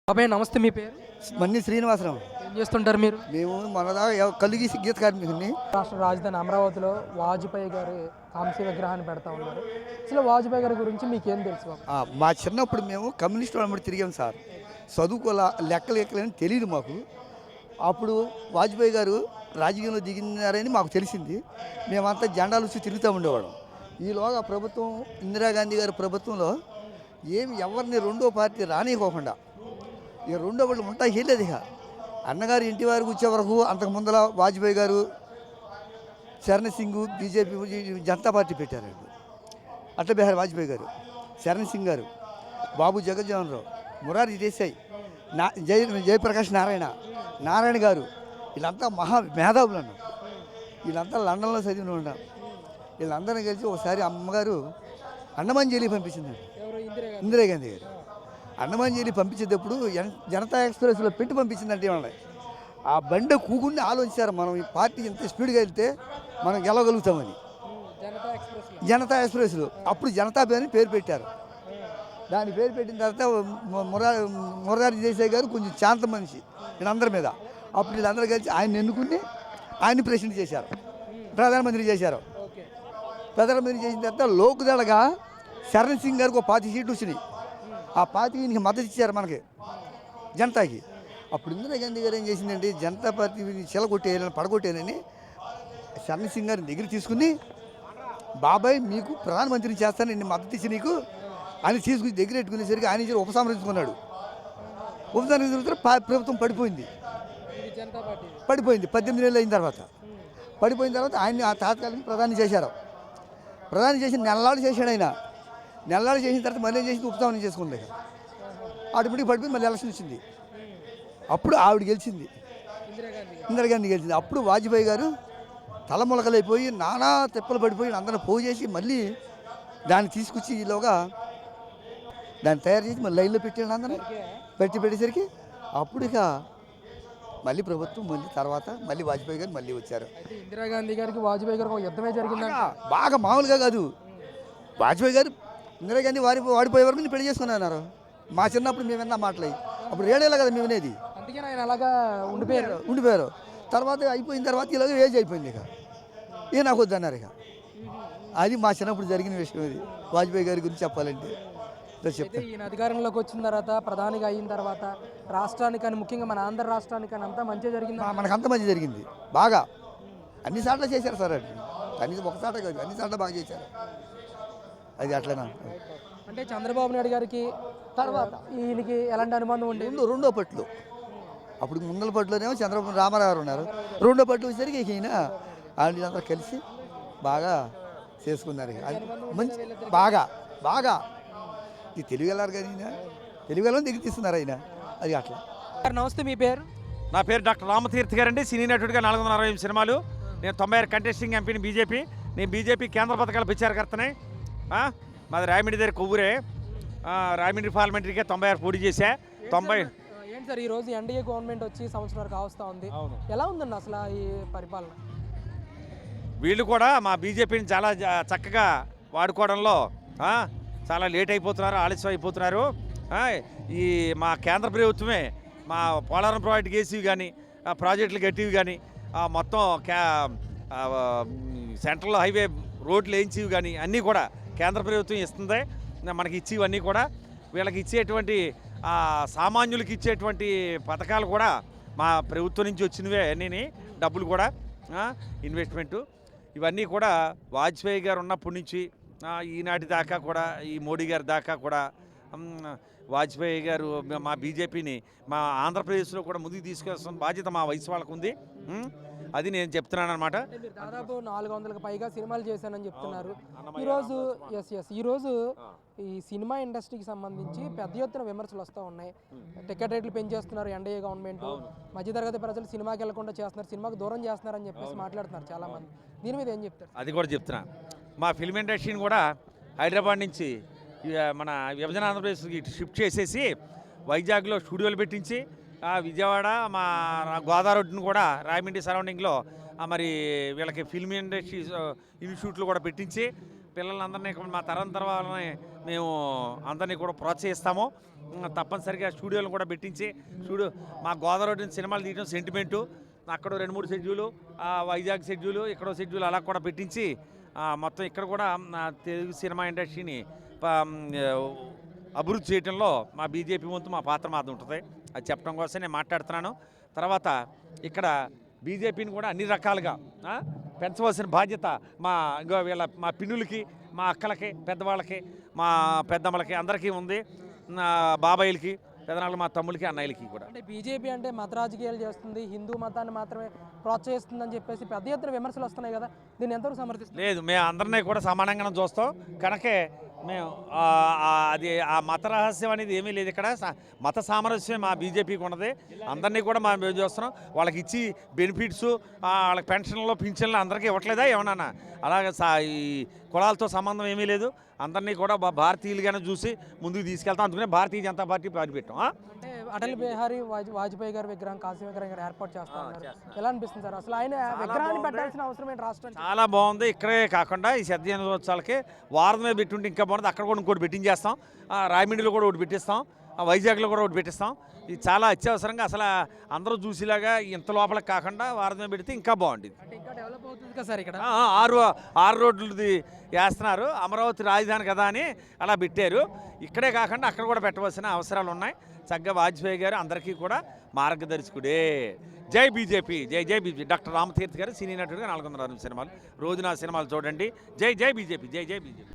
బాబాయ్ నమస్తే, మీ పేరు? మన్ని శ్రీనివాసరావు. ఏం చేస్తుంటారు మీరు? మేము మనదాకా కలిగి గీత కార్మికుని. రాష్ట్ర రాజధాని అమరావతిలో వాజ్పేయి గారి కాంస్య విగ్రహాన్ని పెడతా ఉన్నారు. అసలు వాజ్పేయి గారి గురించి మీకేం తెలుసు బాబు? మా చిన్నప్పుడు మేము కమ్యూనిస్ట్ వాళ్ళ తిరిగాం సార్. చదువుకోలే, లెక్కలు ఎక్కలేని తెలియదు మాకు. అప్పుడు వాజ్పేయి గారు రాజకీయంలో దిగినారని మాకు తెలిసింది. మేమంతా జెండాలు వచ్చి తిరుగుతూ ఉండేవాళ్ళం. ఈలోగా ప్రభుత్వం, ఇందిరాగాంధీ గారి ప్రభుత్వంలో ఎవరిని రెండో పార్టీ రానివ్వకుండా ఇక రెండో వాళ్ళు ఉంటాయి వెళ్ళేది. ఇక అన్నగారు ఇంటి వారికి వచ్చే వరకు అంతకు ముందర వాజ్పేయి గారు, చరణ్ సింగ్ బీజేపీ జనతా పార్టీ పెట్టారండి. అటల్ బిహారీ వాజ్పేయి గారు, చరణ్ సింగ్ గారు, బాబు జగజ్జీవన్ రావు, మురారి దేశాయ్, జయప్రకాష్ నారాయణ గారు, వీళ్ళంతా మహా మేధావులు అన్నారు. వీళ్ళంతా లండన్లో చదివిన ఉన్నాం. వీళ్ళందరినీ కలిసి ఒకసారి అమ్మగారు అండమాన్ జైలుకి పంపించిందండి. ఇందిరాగాంధీ గారు అండమాన్ జైలుకి పంపించేటప్పుడు జనతా ఎక్స్ప్రెస్లో పెట్టి పంపించిందంటే వాళ్ళని ఆ బండి కూకుని ఆలోచించారు, మనం ఈ పార్టీ ఎంత స్పీడ్గా వెళ్తే మనం గెలవగలుగుతామని. జనతా ఎక్స్ప్రెస్లో అప్పుడు జనతా అని పేరు పెట్టారు. దాని పేరు పెట్టిన తర్వాత మురారి దేశాయ్ గారు కొంచెం శాంత మనిషి వీళ్ళందరి మీద. అప్పుడు వీళ్ళందరూ కలిసి ఆయన ఎన్నుకుని ఆయన్ని ప్రెసిడెంట్ చేశారు, ప్రధానమంత్రి చేశారు. ప్రధానమంత్రి చేసిన తర్వాత లోక్దళగా చరణ్ సింగ్ గారికి ఒక 40 సీట్లు వచ్చినాయి. ఆ 40కి మద్దతు ఇచ్చారు మనకి, జనతాకి. అప్పుడు ఇందిరాగాంధీ గారు ఏం చేసిందండి, జనతా పార్టీ చెలగొట్టేయాలని, పడగొట్టేయాలని చరణ్ సింగ్ గారిని దగ్గర తీసుకుని, బాబాయ్ మీకు ప్రధానమంత్రిని చేస్తాను, నేను మద్దతు ఇచ్చి నీకు అని తీసుకుని దగ్గర పెట్టుకునేసరికి ఆయన ఉపసంహరించుకున్నాడు. ఉపసంహరించుకున్న ప్రభుత్వం పడిపోయింది. 18 నెలలు అయిన తర్వాత పడిపోయిన తర్వాత ఆయన్ని ఆ తాత్కాలిక ప్రధాని చేశారు. ప్రధాని చేసి నెలలాడు చేశాడు ఆయన. నెలలాడు చేసిన తర్వాత మళ్ళీ ఏం చేసింది, ఉపసంహరణ చేసుకుంది. ఆటోమేటిక్ పడిపోయి మళ్ళీ ఎలక్షన్ వచ్చింది. అప్పుడు ఆవిడ గెలిచింది, ఇందిరాగాంధీ గెలిచింది. అప్పుడు వాజ్పేయి గారు తలములకలైపోయి నానా తెప్పలు పడిపోయి అందరిని పోగు చేసి మళ్ళీ దాన్ని తీసుకొచ్చి ఈలోగా దాన్ని తయారు చేసి మళ్ళీ లైన్లో పెట్టాడు. అందరినీ పెట్టేసరికి అప్పుడు ఇక మళ్ళీ ప్రభుత్వం మళ్ళీ తర్వాత మళ్ళీ వాజ్పేయి గారు మళ్ళీ వచ్చారు. ఇందిరాగాంధీ గారికి వాజ్పేయి గారికి ఒక యుద్ధమే జరిగింది. బాగా మామూలుగా కాదు. వాజ్పేయి గారు ఇందిరాగాంధీ వాడిపోయే వరకు నేను పెళ్లి చేసుకున్నారు. మా చిన్నప్పుడు మేము విన్నా మాటలు. అప్పుడు రేడేలా కదా మేము వినేది. అందుకే ఆయన అలాగా ఉండిపోయారు. తర్వాత అయిపోయిన తర్వాత ఇలాగ ఏజ్ అయిపోయింది. ఇక నాకు వద్దన్నారు. ఇక అది మా చిన్నప్పుడు జరిగిన విషయం. ఇది వాజ్పేయి గారి గురించి చెప్పాలంటే ఈయన అధికారంలోకి వచ్చిన తర్వాత, ప్రధానిగా అయిన తర్వాత రాష్ట్రానికని, ముఖ్యంగా మన ఆంధ్ర రాష్ట్రానికని అంతా మంచి జరిగింది. మనకంతా మంచి జరిగింది. బాగా అన్ని సార్లు చేశారు సార్. అది కనీసం ఒకసాట కాదు, అన్ని సార్లు బాగా చేశారు. అది అట్లనా అంటే చంద్రబాబు నాయుడు గారికి తర్వాత ఈయనకి ఎలాంటి అనుబంధం ఉండేది? రెండో పట్లు. అప్పుడు ముందల పట్టులోనేమో చంద్రబాబు రామారావు గారు ఉన్నారు. రెండో పట్లు వచ్చేసరికి ఈయన వాళ్ళందరూ కలిసి బాగా చేసుకున్నారు. అది మంచి బాగా బాగా ఈ తెలుగు వెళ్ళారు కదా, ఈయన తెలుగు వెళ్ళని దగ్గర తీస్తున్నారు ఆయన. అది అట్లా. నమస్తే, మీ పేరు? నా పేరు డాక్టర్ రామతీర్థ్ గారండి. సినీ నటుడిగా 460 సినిమాలు. నేను 96 కంటెస్టింగ్ ఎంపీని బీజేపీ. నేను బీజేపీ కేంద్ర పథకాల ప్రచారకర్తనే. మాది రాయమండ్రి దగ్గర కొవ్వూరే. రాయమండ్రి పార్లమెంటరీకే 96 పోటీ చేశా. 90 ఏంటి సార్, ఈరోజు ఎన్డీఏ గవర్నమెంట్ వచ్చి సంవత్సరాలు కావస్తూ ఉంది. ఎలా ఉందండి అసలు ఈ పరిపాలన? వీళ్ళు కూడా మా బీజేపీని చాలా చక్కగా వాడుకోవడంలో చాలా లేట్ అయిపోతున్నారు, ఆలస్యం అయిపోతున్నారు. ఈ మా కేంద్ర ప్రభుత్వమే మా పోలవరం ప్రాజెక్టు కేసీవి కానీ, ప్రాజెక్టులు కట్టివి కానీ, మొత్తం సెంట్రల్ హైవే రోడ్లు వేయించివి కానీ అన్నీ కూడా కేంద్ర ప్రభుత్వం ఇస్తుంది. మనకి ఇచ్చేవన్నీ కూడా వీళ్ళకి ఇచ్చేటువంటి సామాన్యులకి ఇచ్చేటువంటి పథకాలు కూడా మా ప్రభుత్వం నుంచి వచ్చినవే. అన్నీ డబ్బులు కూడా ఇన్వెస్ట్మెంటు ఇవన్నీ కూడా వాజ్పేయి గారు ఉన్నప్పటి నుంచి ఈనాటి దాకా కూడా, ఈ మోడీ గారి దాకా కూడా వాజ్పేయి గారు మా బీజేపీని మా ఆంధ్రప్రదేశ్లో కూడా ముందుకు తీసుకెళ్తున్న బాధ్యత మా వయసు వాళ్ళకు ఉంది. అది నేను చెప్తున్నాను అనమాట. దాదాపు 400కి పైగా సినిమాలు చేశానని చెప్తున్నారు. ఈరోజు ఈ సినిమా ఇండస్ట్రీకి సంబంధించి పెద్ద ఎత్తున విమర్శలు వస్తూ ఉన్నాయి. టికెట్ రేట్లు పెంచేస్తున్నారు ఎన్డీఏ గవర్నమెంట్, మధ్యతరగతి ప్రజలు సినిమాకి వెళ్లకుండా చేస్తున్నారు, సినిమాకి దూరం చేస్తున్నారని చెప్పేసి మాట్లాడుతున్నారు చాలామంది. దీని మీద ఏం చెప్తారు? అది కూడా చెప్తున్నా. మా ఫిల్మ్ ఇండస్ట్రీని కూడా హైదరాబాద్ నుంచి మన విభజన ఆంధ్రప్రదేశ్కి షిఫ్ట్ చేసేసి వైజాగ్లో స్టూడియోలు పెట్టించి, విజయవాడ మా గోదావరిని కూడా రాయమండ్రి సరౌండింగ్లో మరి వీళ్ళకి ఫిల్మ్ ఇండస్ట్రీ ఇన్స్టిట్యూట్లు కూడా పెట్టించి పిల్లలందరినీ మా తరం తర్వాత మేము అందరినీ కూడా ప్రోత్సహిస్తాము. తప్పనిసరిగా స్టూడియోలను కూడా పెట్టించి మా గోదావరి సినిమాలు తీయడం సెంటిమెంటు, అక్కడ 2-3 షెడ్యూలు, వైజాగ్ షెడ్యూలు, ఇక్కడో షెడ్యూల్ అలా కూడా పెట్టించి మొత్తం ఇక్కడ కూడా తెలుగు సినిమా ఇండస్ట్రీని అభివృద్ధి చేయడంలో మా బీజేపీ వంతు మా పాత్ర మాది ఉంటుంది. అది చెప్పడం కోసం నేను మాట్లాడుతున్నాను. తర్వాత ఇక్కడ బీజేపీని కూడా అన్ని రకాలుగా పెంచవలసిన బాధ్యత మా పిన్నులకి, మా అక్కలకి, పెద్దవాళ్ళకి, మా పెద్దమ్మలకి అందరికీ ఉంది. బాబాయిలకి, పెదనాళ్ళు, మా తమ్ముళ్ళకి, అన్నయ్యలకి కూడా. అంటే బీజేపీ అంటే మత రాజకీయాలు చేస్తుంది, హిందూ మతాన్ని మాత్రమే ప్రోత్సహిస్తుందని చెప్పేసి పెద్ద ఎత్తున విమర్శలు వస్తున్నాయి కదా, దీన్ని ఎంతవరకు సమర్థిస్తుంది? లేదు, మేము అందరినీ కూడా సమానంగా చూస్తాం. కనుకే మేము అది ఆ మత రహస్యం అనేది ఏమీ లేదు. ఇక్కడ మత సామరస్యం మా బీజేపీకి ఉన్నది. అందరినీ కూడా మేము చూస్తున్నాం. వాళ్ళకి ఇచ్చి బెనిఫిట్స్, వాళ్ళకి పెన్షన్లో పింఛన్లు అందరికీ ఇవ్వట్లేదా ఏమన్నా? అలాగే ఈ కులాలతో సంబంధం ఏమీ లేదు. అందరినీ కూడా భారతీయులుగానే చూసి ముందుకు తీసుకెళ్తాం. అందుకనే భారతీయ జనతా పార్టీ పేరు పెట్టాం. అంటే అటల్ బిహారీ వాజ్పేయి గారి విగ్రహం, కాశీ విగ్రహం గారు ఏర్పాటు చేస్తున్నారు. ఎలా అనిపిస్తుంది సార్? అసలు ఆయన విగ్రహాన్ని పెట్టాల్సిన అవసరం ఏంటి రాష్ట్రం? చాలా బాగుంది. ఇక్కడే కాకుండా ఈ శతదినోత్సవాలకి వారం మీద పెట్టుంటే ఇంకా బాగుంది. అక్కడ కూడా ఇంకోటి పెట్టించేస్తాం. రాయమండ్రిలో కూడా ఒకటి పెట్టిస్తాం, వైజాగ్లో కూడా ఒకటి పెట్టిస్తాం. ఇది చాలా అత్యవసరంగా అసలు అందరూ చూసేలాగా ఇంత లోపలికి కాకుండా వారం మీద పెడితే ఇంకా బాగుంటుంది. అంటే ఇంకా డెవలప్ అవుతుంది కదా సార్ ఇక్కడ? 6 రోడ్లది వేస్తున్నారు. అమరావతి రాజధాని కదా అని అలా పెట్టారు. ఇక్కడే కాకుండా అక్కడ కూడా పెట్టవలసిన అవసరాలు ఉన్నాయి. చక్కగా వాజ్పేయి గారు అందరికీ కూడా మార్గదర్శకుడే. జై బీజేపీ, జై జై బీజేపీ. డాక్టర్ రామతీర్థ్ గారు సినీ నటుడిగా 406 సినిమాలు, రోజు నా సినిమాలు చూడండి. జై జై బీజేపీ, జై జై బీజేపీ.